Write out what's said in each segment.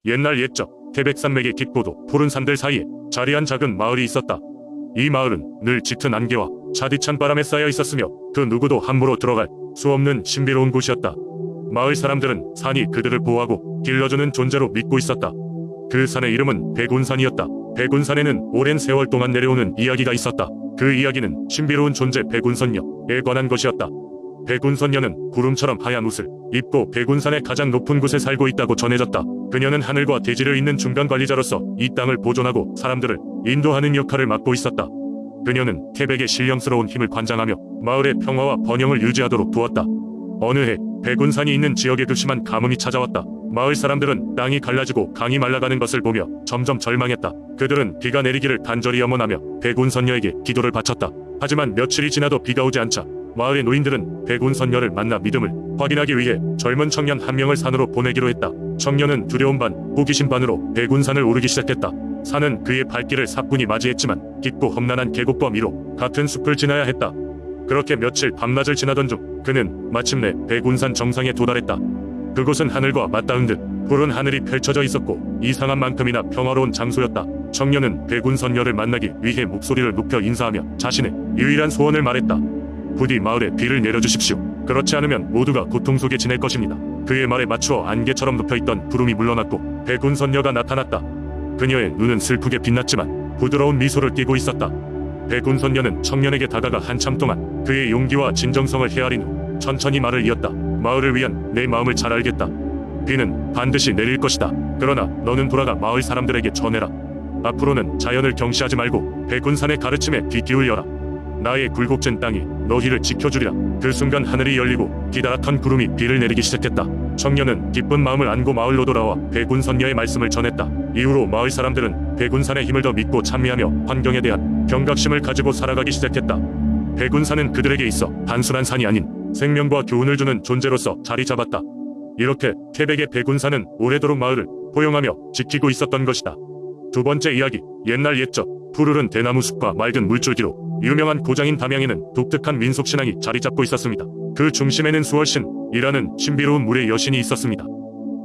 옛날 옛적 태백산맥의 깊고도 푸른 산들 사이에 자리한 작은 마을이 있었다. 이 마을은 늘 짙은 안개와 차디찬 바람에 쌓여 있었으며 그 누구도 함부로 들어갈 수 없는 신비로운 곳이었다. 마을 사람들은 산이 그들을 보호하고 길러주는 존재로 믿고 있었다. 그 산의 이름은 백운산이었다. 백운산에는 오랜 세월 동안 내려오는 이야기가 있었다. 그 이야기는 신비로운 존재 백운선녀에 관한 것이었다. 백운선녀는 구름처럼 하얀 옷을 입고 백운산의 가장 높은 곳에 살고 있다고 전해졌다. 그녀는 하늘과 대지를 잇는 중간 관리자로서 이 땅을 보존하고 사람들을 인도하는 역할을 맡고 있었다. 그녀는 태백의 신령스러운 힘을 관장하며 마을의 평화와 번영을 유지하도록 도왔다. 어느 해 백운산이 있는 지역에 극심한 가뭄이 찾아왔다. 마을 사람들은 땅이 갈라지고 강이 말라가는 것을 보며 점점 절망했다. 그들은 비가 내리기를 간절히 염원하며 백운선녀에게 기도를 바쳤다. 하지만 며칠이 지나도 비가 오지 않자 마을의 노인들은 백운선녀를 만나 믿음을 확인하기 위해 젊은 청년 한 명을 산으로 보내기로 했다. 청년은 두려움 반 호기심 반으로 백운산을 오르기 시작했다. 산은 그의 발길을 사뿐히 맞이했지만 깊고 험난한 계곡과 미로 같은 숲을 지나야 했다. 그렇게 며칠 밤낮을 지나던 중 그는 마침내 백운산 정상에 도달했다. 그곳은 하늘과 맞닿은 듯 푸른 하늘이 펼쳐져 있었고 이상한 만큼이나 평화로운 장소였다. 청년은 백운선녀를 만나기 위해 목소리를 높여 인사하며 자신의 유일한 소원을 말했다. 부디 마을에 비를 내려주십시오. 그렇지 않으면 모두가 고통 속에 지낼 것입니다. 그의 말에 맞추어 안개처럼 눕혀있던 구름이 물러났고 백운선녀가 나타났다. 그녀의 눈은 슬프게 빛났지만 부드러운 미소를 띠고 있었다. 백운선녀는 청년에게 다가가 한참 동안 그의 용기와 진정성을 헤아린 후 천천히 말을 이었다. 마을을 위한 내 마음을 잘 알겠다. 비는 반드시 내릴 것이다. 그러나 너는 돌아가 마을 사람들에게 전해라. 앞으로는 자연을 경시하지 말고 백운산의 가르침에 귀 기울여라. 나의 굴곡진 땅이 너희를 지켜주리라. 그 순간 하늘이 열리고 기다랗던 구름이 비를 내리기 시작했다. 청년은 기쁜 마음을 안고 마을로 돌아와 백운선녀의 말씀을 전했다. 이후로 마을 사람들은 백운산의 힘을 더 믿고 찬미하며 환경에 대한 경각심을 가지고 살아가기 시작했다. 백운산은 그들에게 있어 단순한 산이 아닌 생명과 교훈을 주는 존재로서 자리 잡았다. 이렇게 태백의 백운산은 오래도록 마을을 포용하며 지키고 있었던 것이다. 두 번째 이야기, 옛날 옛적 푸르른 대나무 숲과 맑은 물줄기로 유명한 고장인 담양에는 독특한 민속신앙이 자리 잡고 있었습니다. 그 중심에는 수월신이라는 신비로운 물의 여신이 있었습니다.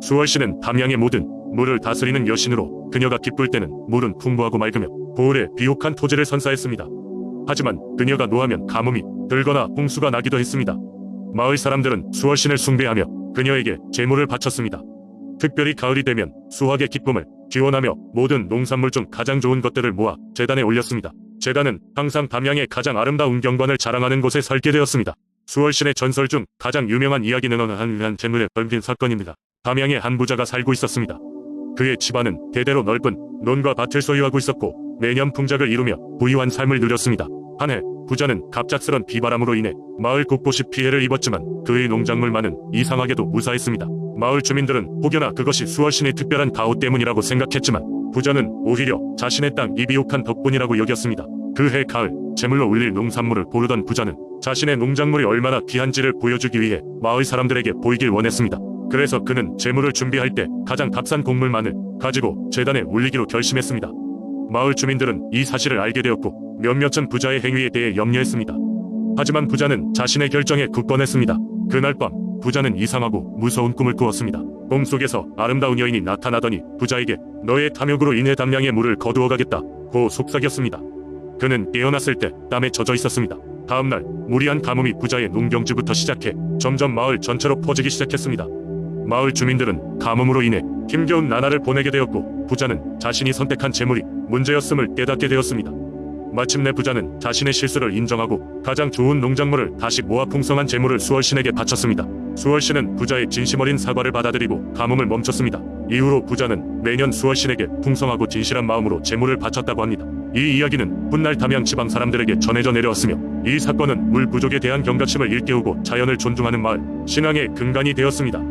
수월신은 담양의 모든 물을 다스리는 여신으로 그녀가 기쁠 때는 물은 풍부하고 맑으며 고을에 비옥한 토지를 선사했습니다. 하지만 그녀가 노하면 가뭄이 들거나 홍수가 나기도 했습니다. 마을 사람들은 수월신을 숭배하며 그녀에게 제물을 바쳤습니다. 특별히 가을이 되면 수확의 기쁨을 기원하며 모든 농산물 중 가장 좋은 것들을 모아 제단에 올렸습니다. 제단은 항상 담양의 가장 아름다운 경관을 자랑하는 곳에 설계되었습니다. 수월신의 전설 중 가장 유명한 이야기는 어느 한 재물에 얽힌 사건입니다. 담양에 한 부자가 살고 있었습니다. 그의 집안은 대대로 넓은 논과 밭을 소유하고 있었고 매년 풍작을 이루며 부유한 삶을 누렸습니다. 한 해 부자는 갑작스런 비바람으로 인해 마을 곳곳이 피해를 입었지만 그의 농작물만은 이상하게도 무사했습니다. 마을 주민들은 혹여나 그것이 수월신의 특별한 가호 때문이라고 생각했지만 부자는 오히려 자신의 땅이 비옥한 덕분이라고 여겼습니다. 그해 가을 제물로 올릴 농산물을 고르던 부자는 자신의 농작물이 얼마나 귀한지를 보여주기 위해 마을 사람들에게 보이길 원했습니다. 그래서 그는 제물을 준비할 때 가장 값싼 곡물만을 가지고 제단에 올리기로 결심했습니다. 마을 주민들은 이 사실을 알게 되었고 몇몇은 부자의 행위에 대해 염려했습니다. 하지만 부자는 자신의 결정에 굳건했습니다. 그날 밤 부자는 이상하고 무서운 꿈을 꾸었습니다. 꿈 속에서 아름다운 여인이 나타나더니 부자에게 너의 탐욕으로 인해 담양의 물을 거두어가겠다고 속삭였습니다. 그는 깨어났을 때 땀에 젖어 있었습니다. 다음날 무리한 가뭄이 부자의 농경지부터 시작해 점점 마을 전체로 퍼지기 시작했습니다. 마을 주민들은 가뭄으로 인해 힘겨운 나날을 보내게 되었고 부자는 자신이 선택한 재물이 문제였음을 깨닫게 되었습니다. 마침내 부자는 자신의 실수를 인정하고 가장 좋은 농작물을 다시 모아 풍성한 재물을 수월신에게 바쳤습니다. 수월신은 부자의 진심 어린 사과를 받아들이고 가뭄을 멈췄습니다. 이후로 부자는 매년 수월신에게 풍성하고 진실한 마음으로 재물을 바쳤다고 합니다. 이 이야기는 훗날 담양 지방 사람들에게 전해져 내려왔으며 이 사건은 물 부족에 대한 경각심을 일깨우고 자연을 존중하는 마을 신앙의 근간이 되었습니다.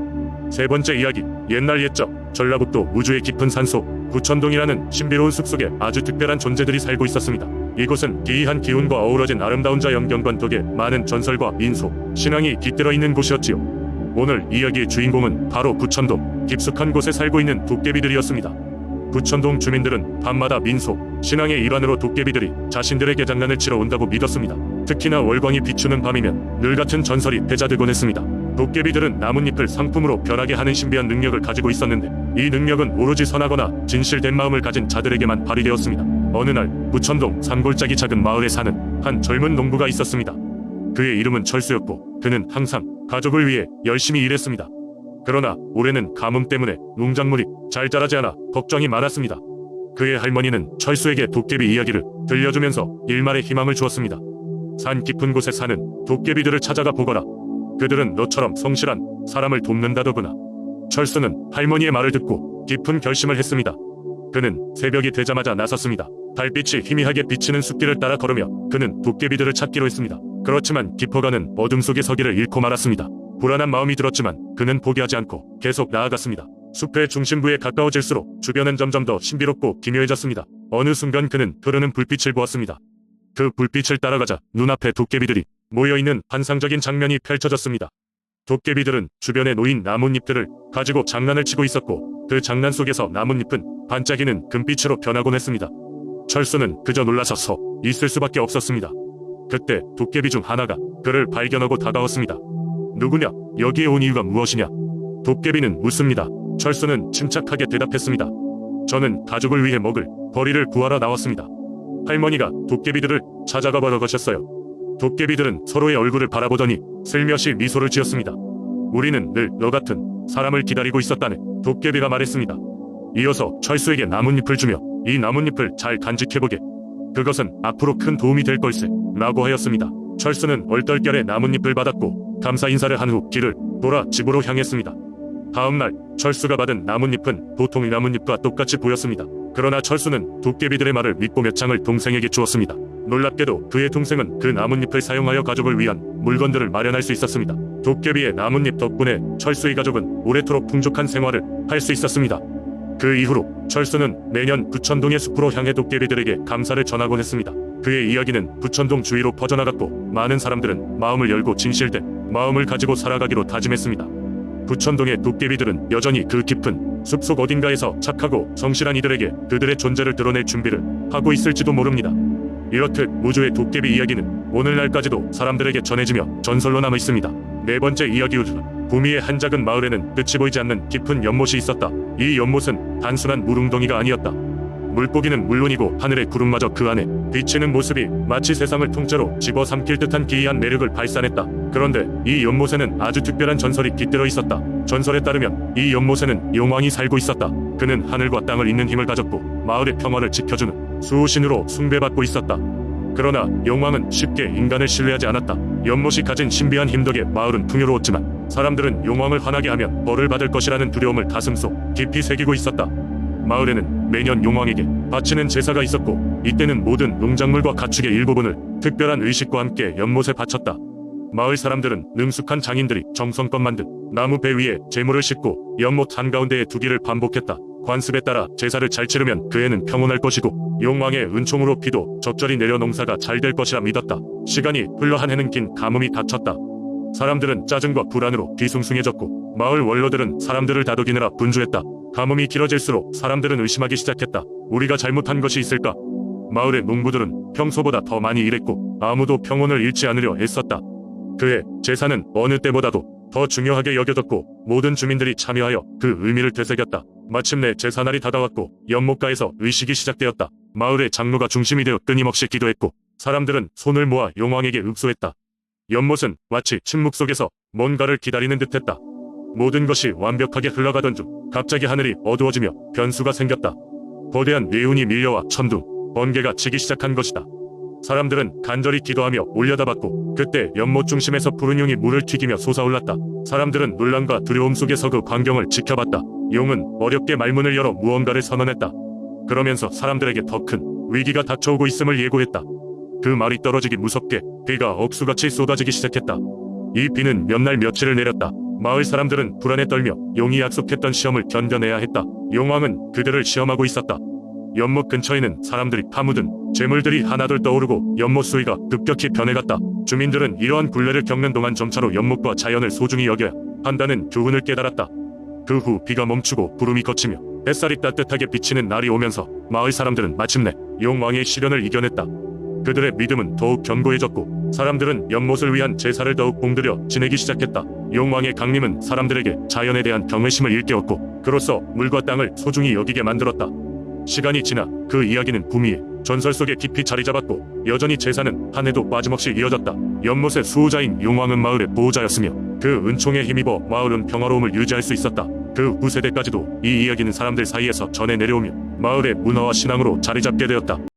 세 번째 이야기, 옛날 옛적 전라북도 무주의 깊은 산속 구천동이라는 신비로운 숲속에 아주 특별한 존재들이 살고 있었습니다. 이곳은 기이한 기운과 어우러진 아름다운 자연 경관 덕에 많은 전설과 민속, 신앙이 깃들어 있는 곳이었지요. 오늘 이야기의 주인공은 바로 구천동 깊숙한 곳에 살고 있는 도깨비들이었습니다. 구천동 주민들은 밤마다 민속, 신앙의 일환으로 도깨비들이 자신들의 개장난을 치러 온다고 믿었습니다. 특히나 월광이 비추는 밤이면 늘 같은 전설이 회자되곤 했습니다. 도깨비들은 나뭇잎을 상품으로 변하게 하는 신비한 능력을 가지고 있었는데 이 능력은 오로지 선하거나 진실된 마음을 가진 자들에게만 발휘되었습니다. 어느 날 부천동 산골짜기 작은 마을에 사는 한 젊은 농부가 있었습니다. 그의 이름은 철수였고 그는 항상 가족을 위해 열심히 일했습니다. 그러나 올해는 가뭄 때문에 농작물이 잘 자라지 않아 걱정이 많았습니다. 그의 할머니는 철수에게 도깨비 이야기를 들려주면서 일말의 희망을 주었습니다. 산 깊은 곳에 사는 도깨비들을 찾아가 보거라. 그들은 너처럼 성실한 사람을 돕는다더구나. 철수는 할머니의 말을 듣고 깊은 결심을 했습니다. 그는 새벽이 되자마자 나섰습니다. 달빛이 희미하게 비치는 숲길을 따라 걸으며 그는 도깨비들을 찾기로 했습니다. 그렇지만 깊어가는 어둠 속에 서기를 잃고 말았습니다. 불안한 마음이 들었지만 그는 포기하지 않고 계속 나아갔습니다. 숲의 중심부에 가까워질수록 주변은 점점 더 신비롭고 기묘해졌습니다. 어느 순간 그는 흐르는 불빛을 보았습니다. 그 불빛을 따라가자 눈앞에 도깨비들이 모여있는 환상적인 장면이 펼쳐졌습니다. 도깨비들은 주변에 놓인 나뭇잎들을 가지고 장난을 치고 있었고 그 장난 속에서 나뭇잎은 반짝이는 금빛으로 변하곤 했습니다. 철수는 그저 놀라서 서 있을 수밖에 없었습니다. 그때 도깨비 중 하나가 그를 발견하고 다가왔습니다. 누구냐? 여기에 온 이유가 무엇이냐? 도깨비는 묻습니다. 철수는 침착하게 대답했습니다. 저는 가족을 위해 먹을 벌이를 구하러 나왔습니다. 할머니가 도깨비들을 찾아가 보러 가셨어요. 도깨비들은 서로의 얼굴을 바라보더니 슬며시 미소를 지었습니다. 우리는 늘 너 같은 사람을 기다리고 있었다네. 도깨비가 말했습니다. 이어서 철수에게 나뭇잎을 주며 이 나뭇잎을 잘 간직해보게. 그것은 앞으로 큰 도움이 될 걸세 라고 하였습니다. 철수는 얼떨결에 나뭇잎을 받았고 감사 인사를 한 후 길을 돌아 집으로 향했습니다. 다음날 철수가 받은 나뭇잎은 보통의 나뭇잎과 똑같이 보였습니다. 그러나 철수는 도깨비들의 말을 믿고 몇 장을 동생에게 주었습니다. 놀랍게도 그의 동생은 그 나뭇잎을 사용하여 가족을 위한 물건들을 마련할 수 있었습니다. 도깨비의 나뭇잎 덕분에 철수의 가족은 오래도록 풍족한 생활을 할 수 있었습니다. 그 이후로 철수는 매년 부천동의 숲으로 향해 도깨비들에게 감사를 전하곤 했습니다. 그의 이야기는 부천동 주위로 퍼져나갔고 많은 사람들은 마음을 열고 진실된 마음을 가지고 살아가기로 다짐했습니다. 부천동의 도깨비들은 여전히 그 깊은 숲속 어딘가에서 착하고 성실한 이들에게 그들의 존재를 드러낼 준비를 하고 있을지도 모릅니다. 이렇듯 무주의 도깨비 이야기는 오늘날까지도 사람들에게 전해지며 전설로 남아 있습니다. 네 번째 이야기 우주. 구미의 한 작은 마을에는 끝이 보이지 않는 깊은 연못이 있었다. 이 연못은 단순한 물웅덩이가 아니었다. 물고기는 물론이고 하늘의 구름마저 그 안에 비치는 모습이 마치 세상을 통째로 집어삼킬 듯한 기이한 매력을 발산했다. 그런데 이 연못에는 아주 특별한 전설이 깃들어 있었다. 전설에 따르면 이 연못에는 용왕이 살고 있었다. 그는 하늘과 땅을 잇는 힘을 가졌고 마을의 평화를 지켜주는 수호신으로 숭배받고 있었다. 그러나 용왕은 쉽게 인간을 신뢰하지 않았다. 연못이 가진 신비한 힘 덕에 마을은 풍요로웠지만 사람들은 용왕을 화나게 하면 벌을 받을 것이라는 두려움을 가슴속 깊이 새기고 있었다. 마을에는 매년 용왕에게 바치는 제사가 있었고 이때는 모든 농작물과 가축의 일부분을 특별한 의식과 함께 연못에 바쳤다. 마을 사람들은 능숙한 장인들이 정성껏 만든 나무 배 위에 재물을 싣고 연못 한가운데에 두기를 반복했다. 관습에 따라 제사를 잘 치르면 그 해는 평온할 것이고 용왕의 은총으로 비도 적절히 내려 농사가 잘 될 것이라 믿었다. 시간이 흘러 한 해는 긴 가뭄이 닥쳤다. 사람들은 짜증과 불안으로 뒤숭숭해졌고 마을 원로들은 사람들을 다독이느라 분주했다. 가뭄이 길어질수록 사람들은 의심하기 시작했다. 우리가 잘못한 것이 있을까? 마을의 농부들은 평소보다 더 많이 일했고 아무도 평온을 잃지 않으려 애썼다. 그해 제사는 어느 때보다도 더 중요하게 여겨졌고 모든 주민들이 참여하여 그 의미를 되새겼다. 마침내 제사날이 다가왔고 연못가에서 의식이 시작되었다. 마을의 장로가 중심이 되어 끊임없이 기도했고 사람들은 손을 모아 용왕에게 읍소했다. 연못은 마치 침묵 속에서 뭔가를 기다리는 듯했다. 모든 것이 완벽하게 흘러가던 중 갑자기 하늘이 어두워지며 변수가 생겼다. 거대한 뇌운이 밀려와 천둥, 번개가 치기 시작한 것이다. 사람들은 간절히 기도하며 올려다봤고 그때 연못 중심에서 푸른 용이 물을 튀기며 솟아올랐다. 사람들은 놀람과 두려움 속에서 그 광경을 지켜봤다. 용은 어렵게 말문을 열어 무언가를 선언했다. 그러면서 사람들에게 더 큰 위기가 닥쳐오고 있음을 예고했다. 그 말이 떨어지기 무섭게 비가 억수같이 쏟아지기 시작했다. 이 비는 몇 날 며칠을 내렸다. 마을 사람들은 불안에 떨며 용이 약속했던 시험을 견뎌내야 했다. 용왕은 그들을 시험하고 있었다. 연못 근처에는 사람들이 파묻은 재물들이 하나둘 떠오르고 연못 수위가 급격히 변해갔다. 주민들은 이러한 굴레를 겪는 동안 점차로 연못과 자연을 소중히 여겨야 한다는 교훈을 깨달았다. 그 후 비가 멈추고 구름이 걷히며 햇살이 따뜻하게 비치는 날이 오면서 마을 사람들은 마침내 용왕의 시련을 이겨냈다. 그들의 믿음은 더욱 견고해졌고 사람들은 연못을 위한 제사를 더욱 공들여 지내기 시작했다. 용왕의 강림은 사람들에게 자연에 대한 경외심을 일깨웠고 그로써 물과 땅을 소중히 여기게 만들었다. 시간이 지나 그 이야기는 구미의 전설 속에 깊이 자리 잡았고 여전히 제사는 한 해도 빠짐없이 이어졌다. 연못의 수호자인 용왕은 마을의 보호자였으며 그 은총에 힘입어 마을은 평화로움을 유지할 수 있었다. 그 9세대까지도 이 이야기는 사람들 사이에서 전해 내려오며 마을의 문화와 신앙으로 자리 잡게 되었다.